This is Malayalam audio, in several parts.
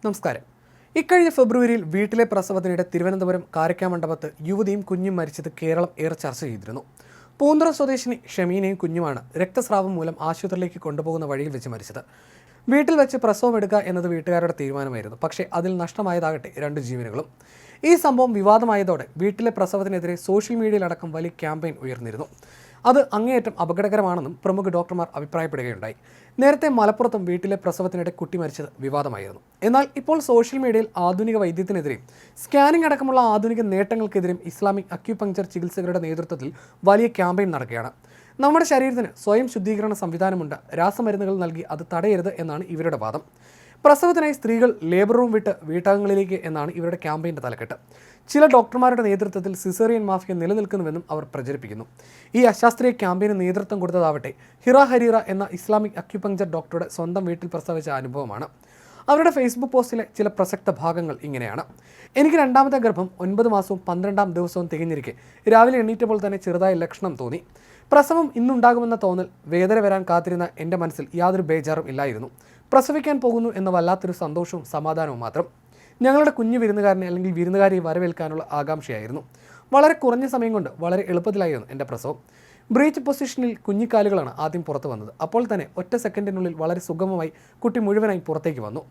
നമസ്കാരം. ഇക്കഴിഞ്ഞ ഫെബ്രുവരിയിൽ വീട്ടിലെ പ്രസവത്തിനിടെ തിരുവനന്തപുരം കാരക്കാമണ്ഡപത്ത് യുവതിയും കുഞ്ഞും മരിച്ചത് കേരളം ഏറെ ചർച്ച ചെയ്തിരുന്നു. പൂന്തുറ സ്വദേശിനി ഷമീനയും കുഞ്ഞുമാണ് രക്തസ്രാവം മൂലം ആശുപത്രിയിലേക്ക് കൊണ്ടുപോകുന്ന വഴിയിൽ വെച്ച് മരിച്ചത്. വീട്ടിൽ വെച്ച് പ്രസവം എടുക്കുക എന്നത് വീട്ടുകാരുടെ തീരുമാനമായിരുന്നു. പക്ഷേ അതിൽ നഷ്ടമായതാകട്ടെ 2 ജീവനുകളും. ഈ സംഭവം വിവാദമായതോടെ വീട്ടിലെ പ്രസവത്തിനെതിരെ സോഷ്യൽ മീഡിയയിലടക്കം വലിയ ക്യാമ്പയിൻ ഉയർന്നിരുന്നു. അത് അങ്ങേയറ്റം അപകടകരമാണെന്നും പ്രമുഖ ഡോക്ടർമാർ അഭിപ്രായപ്പെടുകയുണ്ടായി. നേരത്തെ മലപ്പുറത്തും വീട്ടിലെ പ്രസവത്തിനിടെ കുട്ടി മരിച്ചത് വിവാദമായിരുന്നു. എന്നാൽ ഇപ്പോൾ സോഷ്യൽ മീഡിയയിൽ ആധുനിക വൈദ്യത്തിനെതിരെയും സ്കാനിംഗ് അടക്കമുള്ള ആധുനിക നേട്ടങ്ങൾക്കെതിരെയും ഇസ്ലാമിക് അക്യുപങ്ചർ ചികിത്സകരുടെ നേതൃത്വത്തിൽ വലിയ ക്യാമ്പയിൻ നടക്കുകയാണ്. നമ്മുടെ ശരീരത്തിന് സ്വയം ശുദ്ധീകരണ സംവിധാനമുണ്ട്, രാസമരുന്നുകൾ നൽകി അത് തടയരുത് എന്നാണ് ഇവരുടെ വാദം. പ്രസവത്തിനായി സ്ത്രീകൾ ലേബർ റൂം വിട്ട് വീട്ടകങ്ങളിലേക്ക് എന്നാണ് ഇവരുടെ ക്യാമ്പയിൻ്റെ തലക്കെട്ട്. ചില ഡോക്ടർമാരുടെ നേതൃത്വത്തിൽ സിസേറിയൻ മാഫിയ നിലനിൽക്കുന്നുവെന്നും അവർ പ്രചരിപ്പിക്കുന്നു. ഈ അശാസ്ത്രീയ ക്യാമ്പയിന് നേതൃത്വം കൊടുത്തതാവട്ടെ ഹിറ ഹരീറ എന്ന ഇസ്ലാമിക് അക്യുപങ്ചർ ഡോക്ടറുടെ സ്വന്തം വീട്ടിൽ പ്രസവിച്ച അനുഭവമാണ്. അവരുടെ ഫേസ്ബുക്ക് പോസ്റ്റിലെ ചില പ്രസക്ത ഭാഗങ്ങൾ ഇങ്ങനെയാണ്. എനിക്ക് 2ാമത്തെ ഗർഭം 9 മാസവും 12ാം ദിവസവും തികഞ്ഞിരിക്കെ രാവിലെ എണീറ്റപ്പോൾ തന്നെ ചെറുതായ ലക്ഷണം തോന്നി. പ്രസവം ഇന്നുണ്ടാകുമെന്ന തോന്നൽ, വേദന വരാൻ കാത്തിരുന്ന എൻ്റെ മനസ്സിൽ യാതൊരു ബേജാറും ഇല്ലായിരുന്നു. പ്രസവിക്കാൻ പോകുന്നു എന്ന വല്ലാത്തൊരു സന്തോഷവും സമാധാനവും മാത്രം. ഞങ്ങളുടെ കുഞ്ഞു വിരുന്നുകാരനെ അല്ലെങ്കിൽ വിരുന്നുകാരിയെ വരവേൽക്കാനുള്ള ആകാംക്ഷയായിരുന്നു. വളരെ കുറഞ്ഞ സമയം കൊണ്ട് വളരെ എളുപ്പത്തിലായിരുന്നു എൻ്റെ പ്രസവം. ബ്രീച്ച് പൊസിഷനിൽ കുഞ്ഞിക്കാലുകളാണ് ആദ്യം പുറത്തു വന്നത്. അപ്പോൾ തന്നെ ഒറ്റ സെക്കൻഡിനുള്ളിൽ വളരെ സുഗമമായി കുട്ടി മുഴുവനായി പുറത്തേക്ക് വന്നു.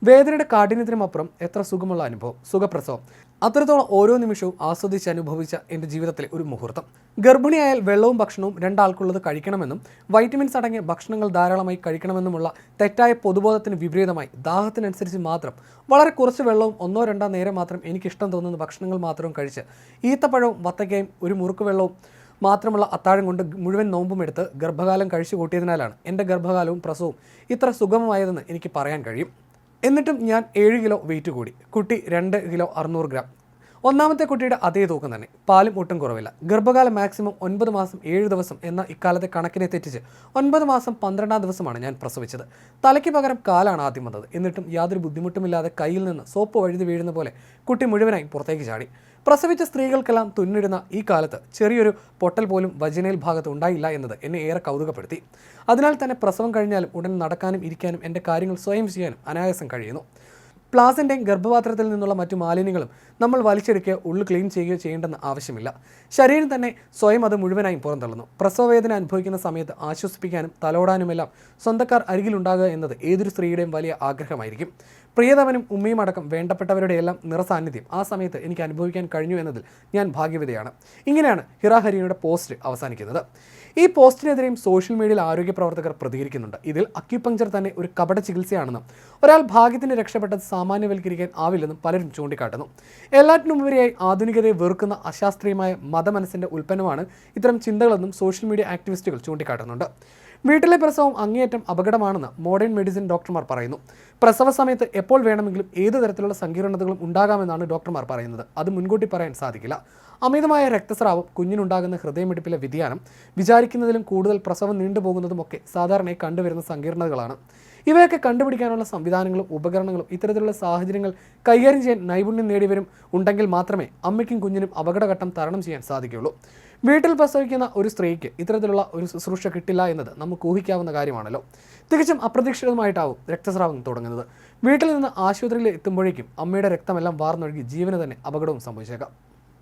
വേദനയുടെ കാഠിന്യത്തിനുമപ്പുറം എത്ര സുഖമുള്ള അനുഭവം, സുഖപ്രസവം. അത്രത്തോളം ഓരോ നിമിഷവും ആസ്വദിച്ച് അനുഭവിച്ച എൻ്റെ ജീവിതത്തിലെ ഒരു മുഹൂർത്തം. ഗർഭിണിയായാൽ വെള്ളവും ഭക്ഷണവും 2 ആൾക്കുള്ളത് കഴിക്കണമെന്നും വൈറ്റമിൻസ് അടങ്ങിയ ഭക്ഷണങ്ങൾ ധാരാളമായി കഴിക്കണമെന്നുമുള്ള തെറ്റായ പൊതുബോധത്തിന് വിപരീതമായി ദാഹത്തിനനുസരിച്ച് മാത്രം വളരെ കുറച്ച് വെള്ളവും 1-2 നേരം മാത്രം എനിക്കിഷ്ടം തോന്നുന്ന ഭക്ഷണങ്ങൾ മാത്രവും കഴിച്ച് ഈത്തപ്പഴവും വത്തക്കയും ഒരു മുറുക്ക് വെള്ളവും മാത്രമുള്ള അത്താഴം കൊണ്ട് മുഴുവൻ നോമ്പും എടുത്ത് ഗർഭകാലം കഴിച്ചു കൂട്ടിയതിനാലാണ് എൻ്റെ ഗർഭകാലവും പ്രസവവും ഇത്ര സുഗമമായതെന്ന് എനിക്ക് പറയാൻ കഴിയും. എന്നിട്ടും ഞാൻ 7 കിലോ വെയിറ്റ് കൂടി. കുട്ടി 2 കിലോ 600 ഗ്രാം. 1ാമത്തെ കുട്ടിയുടെ അതേ തൂക്കം തന്നെ. പാലും ഒട്ടും കുറവില്ല. ഗർഭകാലം മാക്സിമം 9 മാസം 7 ദിവസം എന്ന ഇക്കാലത്തെ കണക്കിനെ തെറ്റിച്ച് 9 മാസം 12ാം ദിവസമാണ് ഞാൻ പ്രസവിച്ചത്. തലയ്ക്ക് പകരം കാലാണ് ആദ്യം വന്നത്. എന്നിട്ടും യാതൊരു ബുദ്ധിമുട്ടുമില്ലാതെ കയ്യിൽ നിന്ന് സോപ്പ് വഴുതി വീഴുന്ന പോലെ കുട്ടി മുഴുവനായി പുറത്തേക്ക് ചാടി. പ്രസവിച്ച സ്ത്രീകൾക്കെല്ലാം തുന്നിടുന്ന ഈ കാലത്ത് ചെറിയൊരു പൊട്ടൽ പോലും വജനയിൽ ഭാഗത്ത് ഉണ്ടായില്ല എന്നത് എന്നെ ഏറെ കൗതുകപ്പെടുത്തി. അതിനാൽ തന്നെ പ്രസവം കഴിഞ്ഞാലും ഉടൻ നടക്കാനും ഇരിക്കാനും എൻ്റെ കാര്യങ്ങൾ സ്വയം ചെയ്യാനും അനായാസം കഴിയുന്നു. പ്ലാസൻ്റെയും ഗർഭപാത്രത്തിൽ നിന്നുള്ള മറ്റു മാലിന്യങ്ങളും നമ്മൾ വലിച്ചെടുക്കുകയോ ഉള്ളു ക്ലീൻ ചെയ്യുകയോ ചെയ്യേണ്ടെന്ന് ആവശ്യമില്ല. ശരീരം തന്നെ സ്വയം അത് മുഴുവനായും പുറന്തള്ളുന്നു. പ്രസവവേദന അനുഭവിക്കുന്ന സമയത്ത് ആശ്വസിപ്പിക്കാനും തലോടാനുമെല്ലാം സ്വന്തക്കാർ അരികിലുണ്ടാകുക എന്നത് ഏതൊരു സ്ത്രീയുടെയും വലിയ ആഗ്രഹമായിരിക്കും. പ്രിയതമനും ഉമ്മയും അടക്കം വേണ്ടപ്പെട്ടവരുടെയെല്ലാം നിറസാന്നിധ്യം ആ സമയത്ത് എനിക്ക് അനുഭവിക്കാൻ കഴിഞ്ഞു എന്നതിൽ ഞാൻ ഭാഗ്യവതിയാണ്. ഇങ്ങനെയാണ് ഹിറ ഹരീറയുടെ പോസ്റ്റ് അവസാനിക്കുന്നത്. ഈ പോസ്റ്റിനെതിരെയും സോഷ്യൽ മീഡിയയിൽ ആരോഗ്യ പ്രവർത്തകർ പ്രതികരിക്കുന്നുണ്ട്. ഇതിൽ അക്യുപങ്ചർ തന്നെ ഒരു കപട ചികിത്സയാണെന്നും ഒരാൾ ഭാഗ്യത്തിന് രക്ഷപ്പെട്ടത് സാമാന്യവൽക്കരിക്കാൻ ആവില്ലെന്നും പലരും ചൂണ്ടിക്കാട്ടുന്നു. എല്ലാറ്റിനുമുപരിയായി ആധുനികതയെ വെറുക്കുന്ന അശാസ്ത്രീയമായ മതമനസ്സിൻ്റെ ഉൽപ്പന്നമാണ് ഇത്തരം ചിന്തകളെന്നും സോഷ്യൽ മീഡിയ ആക്ടിവിസ്റ്റുകൾ ചൂണ്ടിക്കാട്ടുന്നുണ്ട്. വീട്ടിലെ പ്രസവം അങ്ങേയറ്റം അപകടമാണെന്ന് മോഡേൺ മെഡിസിൻ ഡോക്ടർമാർ പറയുന്നു. പ്രസവ സമയത്ത് എപ്പോൾ വേണമെങ്കിലും ഏത് തരത്തിലുള്ള സങ്കീർണതകളും ഉണ്ടാകാമെന്നാണ് ഡോക്ടർമാർ പറയുന്നത്. അത് മുൻകൂട്ടി പറയാൻ സാധിക്കില്ല. അമിതമായ രക്തസ്രാവം, കുഞ്ഞിനുണ്ടാകുന്ന ഹൃദയമിടിപ്പിലെ വ്യതിയാനം, വിചാരിക്കുന്നതിലും കൂടുതൽ പ്രസവം നീണ്ടുപോകുന്നതുമൊക്കെ സാധാരണയായി കണ്ടുവരുന്ന സങ്കീർണതകളാണ്. ഇവയൊക്കെ കണ്ടുപിടിക്കാനുള്ള സംവിധാനങ്ങളും ഉപകരണങ്ങളും ഇത്തരത്തിലുള്ള സാഹചര്യങ്ങൾ കൈകാര്യം ചെയ്യാൻ നൈപുണ്യം നേടിയവരും ഉണ്ടെങ്കിൽ മാത്രമേ അമ്മയ്ക്കും കുഞ്ഞിനും അപകടഘട്ടം തരണം ചെയ്യാൻ സാധിക്കുകയുള്ളൂ. വീട്ടിൽ പ്രസവിക്കുന്ന ഒരു സ്ത്രീക്ക് ഇത്തരത്തിലുള്ള ഒരു ശുശ്രൂഷ കിട്ടില്ല എന്നത് നമുക്ക് ഊഹിക്കാവുന്ന കാര്യമാണല്ലോ. തികച്ചും അപ്രതീക്ഷിതമായിട്ടാവും രക്തസ്രാവം തുടങ്ങുന്നത്. വീട്ടിൽ നിന്ന് ആശുപത്രിയിൽ എത്തുമ്പോഴേക്കും അമ്മയുടെ രക്തമെല്ലാം വാർന്നൊഴുകി ജീവന് തന്നെ അപകടവും സംഭവിച്ചേക്കാം.